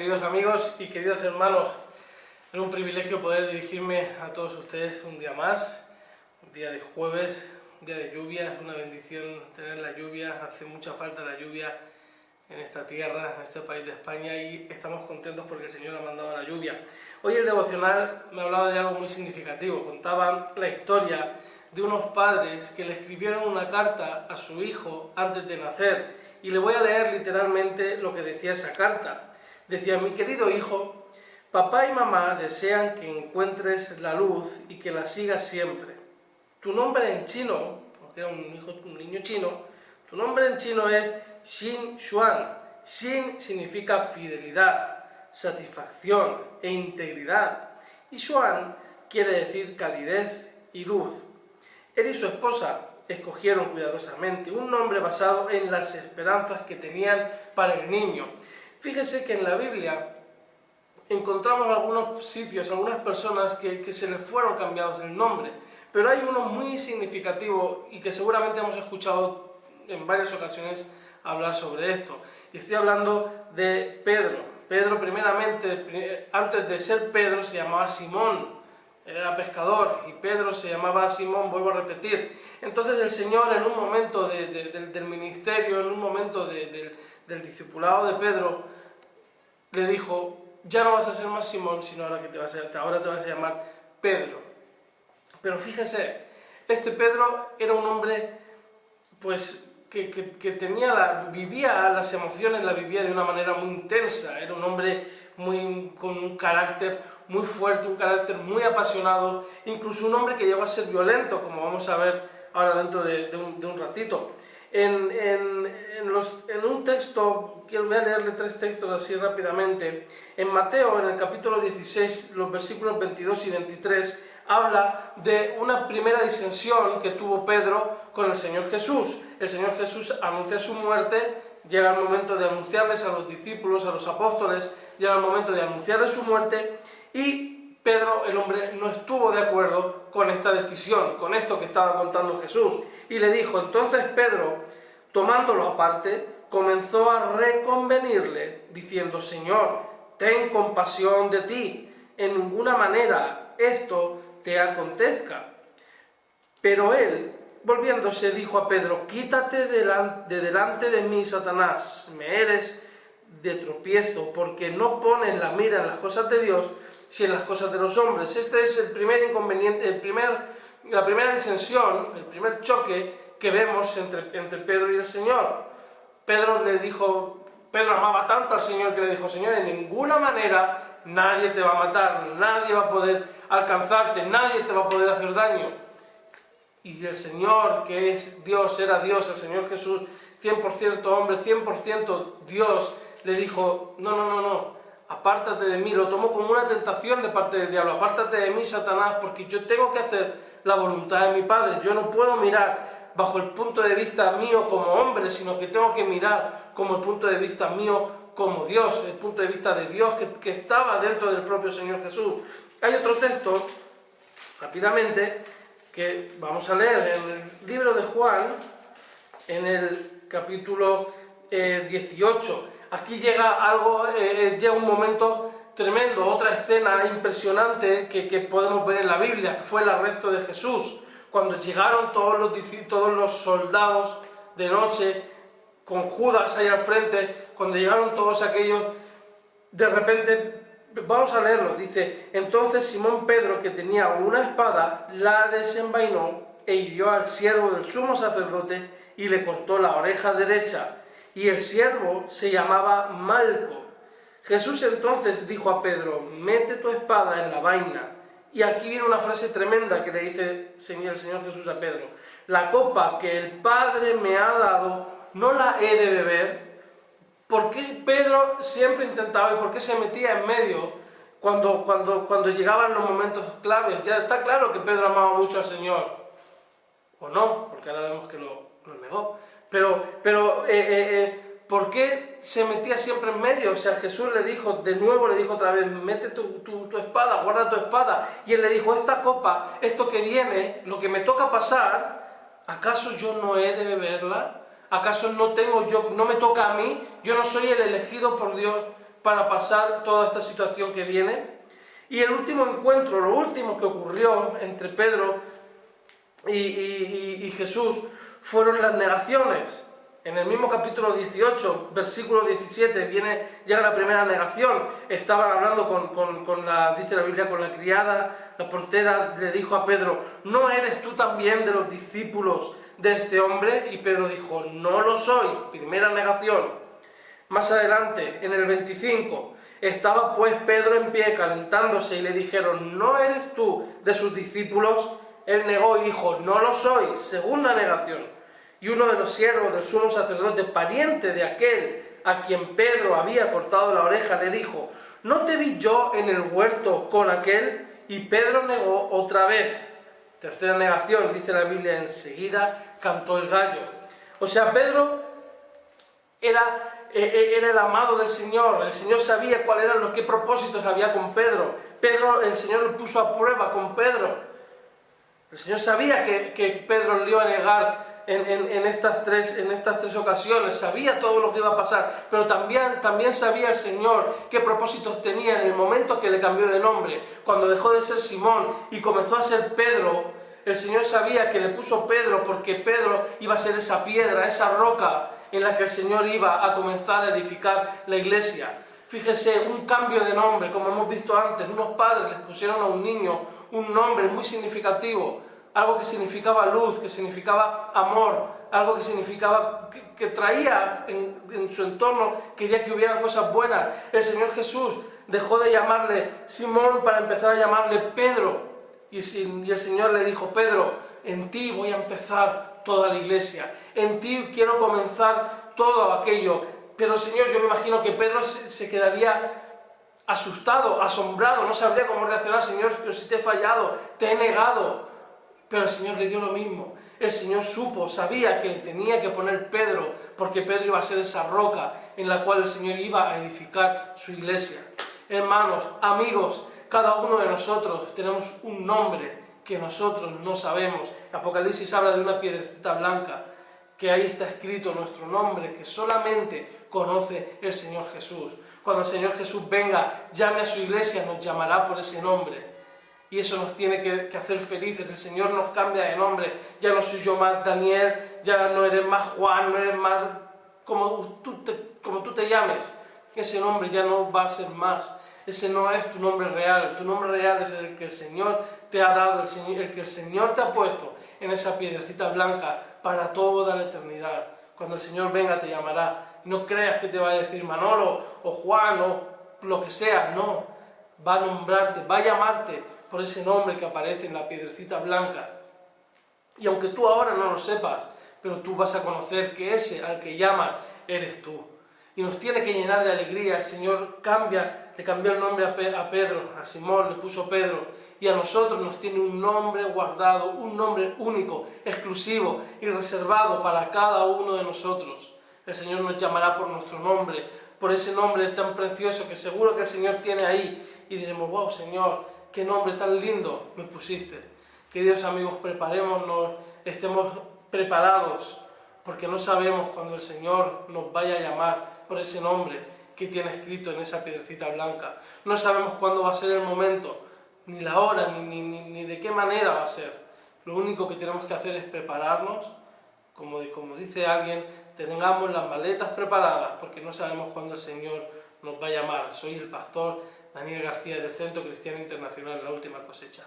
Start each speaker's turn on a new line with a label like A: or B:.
A: queridos amigos y queridos hermanos, es un privilegio poder dirigirme a todos ustedes un día más, un día de jueves, un día de lluvia. Es una bendición tener la lluvia, hace mucha falta la lluvia en esta tierra, en este país de España, y estamos contentos porque el Señor ha mandado la lluvia. Hoy el devocional me hablaba de algo muy significativo. Contaba la historia de unos padres que le escribieron una carta a su hijo antes de nacer, y le voy a leer literalmente lo que decía esa carta. Decía: mi querido hijo, papá y mamá desean que encuentres la luz y que la sigas siempre. Tu nombre en chino, porque era un niño chino, tu nombre en chino es Xin Xuan. Xin significa fidelidad, satisfacción e integridad, y Xuan quiere decir calidez y luz. Él y su esposa escogieron cuidadosamente un nombre basado en las esperanzas que tenían para el niño. Fíjese que en la Biblia encontramos algunos sitios, algunas personas que se les fueron cambiados el nombre, pero hay uno muy significativo y que seguramente hemos escuchado en varias ocasiones hablar sobre esto. Y estoy hablando de Pedro. Pedro, primeramente, antes de ser Pedro, se llamaba Simón. Él era pescador y Pedro se llamaba Simón, vuelvo a repetir. Entonces el Señor, en un momento del ministerio, en un momento del discipulado de Pedro, le dijo: ya no vas a ser más Simón, sino ahora te vas a llamar Pedro. Pero fíjese, este Pedro era un hombre pues que vivía las emociones, la vivía de una manera muy intensa. Era un hombre con un carácter muy fuerte, un carácter muy apasionado, incluso un hombre que llegó a ser violento, como vamos a ver ahora dentro de un ratito. En un texto, voy a leerle 3 textos así rápidamente. En Mateo, en el capítulo 16, los versículos 22 y 23, habla de una primera disensión que tuvo Pedro con el Señor Jesús. El Señor Jesús anuncia su muerte, llega el momento de anunciarles a los discípulos, a los apóstoles, llega el momento de anunciarles su muerte, y Pedro, el hombre, no estuvo de acuerdo con esta decisión, con esto que estaba contando Jesús, y le dijo. Entonces Pedro, tomándolo aparte, comenzó a reconvenirle, diciendo: Señor, ten compasión de ti, en ninguna manera esto te acontezca. Pero él, volviéndose, dijo a Pedro: quítate de delante de mí, Satanás, me eres de tropiezo, porque no pones la mira en las cosas de Dios, sino en las cosas de los hombres. Este es el primer inconveniente, la primera disensión, el primer choque que vemos entre Pedro y el Señor. Pedro amaba tanto al Señor que le dijo: Señor, en ninguna manera nadie te va a matar, nadie va a poder alcanzarte, nadie te va a poder hacer daño. Y el Señor, que es Dios, era Dios, el Señor Jesús, 100% hombre, 100% Dios, le dijo: no, apártate de mí. Lo tomó como una tentación de parte del diablo: apártate de mí, Satanás, porque yo tengo que hacer la voluntad de mi Padre. Yo no puedo mirar bajo el punto de vista mío como hombre, sino que tengo que mirar como el punto de vista mío como Dios, el punto de vista de Dios que estaba dentro del propio Señor Jesús. Hay otro texto, rápidamente, que vamos a leer en el libro de Juan, en el capítulo 18. Aquí llega un momento tremendo, otra escena impresionante que podemos ver en la Biblia, que fue el arresto de Jesús. Cuando llegaron todos los soldados de noche, con Judas ahí al frente, cuando llegaron todos aquellos, de repente, vamos a leerlo, dice: entonces Simón Pedro, que tenía una espada, la desenvainó e hirió al siervo del sumo sacerdote y le cortó la oreja derecha, y el siervo se llamaba Malco. Jesús entonces dijo a Pedro: mete tu espada en la vaina. Y aquí viene una frase tremenda que le dice el Señor Jesús a Pedro: la copa que el Padre me ha dado, ¿no la he de beber? ¿Por qué Pedro siempre intentaba y por qué se metía en medio cuando llegaban los momentos claves? Ya está claro que Pedro amaba mucho al Señor, o no, porque ahora vemos que lo negó. Pero ¿por qué se metía siempre en medio? O sea, Jesús le dijo otra vez: mete tu espada, guarda tu espada. Y él le dijo: esta copa, esto que viene, lo que me toca pasar, ¿acaso yo no he de beberla? ¿Acaso no me toca a mí? Yo no soy el elegido por Dios para pasar toda esta situación que viene. Y el último encuentro, lo último que ocurrió entre Pedro y Jesús fueron las negaciones. En el mismo capítulo 18, versículo 17, llega la primera negación. Estaban hablando dice la Biblia, con la criada, la portera le dijo a Pedro: ¿no eres tú también de los discípulos de este hombre? Y Pedro dijo: no lo soy. Primera negación. Más adelante, en el 25, estaba pues Pedro en pie calentándose y le dijeron: ¿no eres tú de sus discípulos? Él negó y dijo: no lo soy. Segunda negación. Y uno de los siervos del sumo sacerdote, pariente de aquel a quien Pedro había cortado la oreja, le dijo: ¿no te vi yo en el huerto con aquel? Y Pedro negó otra vez. Tercera negación, dice la Biblia: enseguida cantó el gallo. O sea, Pedro era el amado del Señor. El Señor sabía cuáles eran qué propósitos había con Pedro. El Señor lo puso a prueba con Pedro. El Señor sabía que Pedro le iba a negar en estas tres ocasiones, sabía todo lo que iba a pasar, pero también sabía el Señor qué propósitos tenía en el momento que le cambió de nombre. Cuando dejó de ser Simón y comenzó a ser Pedro, el Señor sabía que le puso Pedro porque Pedro iba a ser esa piedra, esa roca en la que el Señor iba a comenzar a edificar la iglesia. Fíjese, un cambio de nombre, como hemos visto antes. Unos padres les pusieron a un niño un nombre muy significativo, algo que significaba luz, que significaba amor, algo que significaba, que traía en su entorno, quería que hubieran cosas buenas. El Señor Jesús dejó de llamarle Simón para empezar a llamarle Pedro. Y el Señor le dijo: Pedro, en ti voy a empezar toda la iglesia, en ti quiero comenzar todo aquello. Pero Señor, yo me imagino que Pedro se quedaría asustado, asombrado, no sabría cómo reaccionar. Señor, pero si te he fallado, te he negado. Pero el Señor le dio lo mismo. El Señor sabía que le tenía que poner Pedro, porque Pedro iba a ser esa roca en la cual el Señor iba a edificar su iglesia. Hermanos, amigos, cada uno de nosotros tenemos un nombre que nosotros no sabemos. Apocalipsis habla de una piedrecita blanca, que ahí está escrito nuestro nombre, que solamente conoce el Señor Jesús. Cuando el Señor Jesús venga, llame a su iglesia, nos llamará por ese nombre. Y eso nos tiene que hacer felices. El Señor nos cambia de nombre. Ya no soy yo más Daniel, ya no eres más Juan, no eres más como tú te llames. Ese nombre ya no va a ser más. Ese no es tu nombre real. Tu nombre real es el que el Señor te ha dado, el que el Señor te ha puesto en esa piedrecita blanca para toda la eternidad. Cuando el Señor venga te llamará. Y no creas que te va a decir Manolo o Juan o lo que sea. No, va a nombrarte, va a llamarte por ese nombre que aparece en la piedrecita blanca. Y aunque tú ahora no lo sepas, pero tú vas a conocer que ese al que llaman eres tú. Y nos tiene que llenar de alegría. El Señor le cambió el nombre a Pedro, a Simón le puso Pedro, y a nosotros nos tiene un nombre guardado, un nombre único, exclusivo y reservado para cada uno de nosotros. El Señor nos llamará por nuestro nombre, por ese nombre tan precioso que seguro que el Señor tiene ahí, y diremos: wow, Señor, qué nombre tan lindo me pusiste. Queridos amigos, preparémonos, estemos preparados, porque no sabemos cuando el Señor nos vaya a llamar por ese nombre que tiene escrito en esa piedrecita blanca. No sabemos cuándo va a ser el momento, ni la hora, ni de qué manera va a ser. Lo único que tenemos que hacer es prepararnos, como dice alguien, tengamos las maletas preparadas, porque no sabemos cuándo el Señor nos va a llamar. Soy el pastor Daniel García del Centro Cristiano Internacional La Última Cosecha.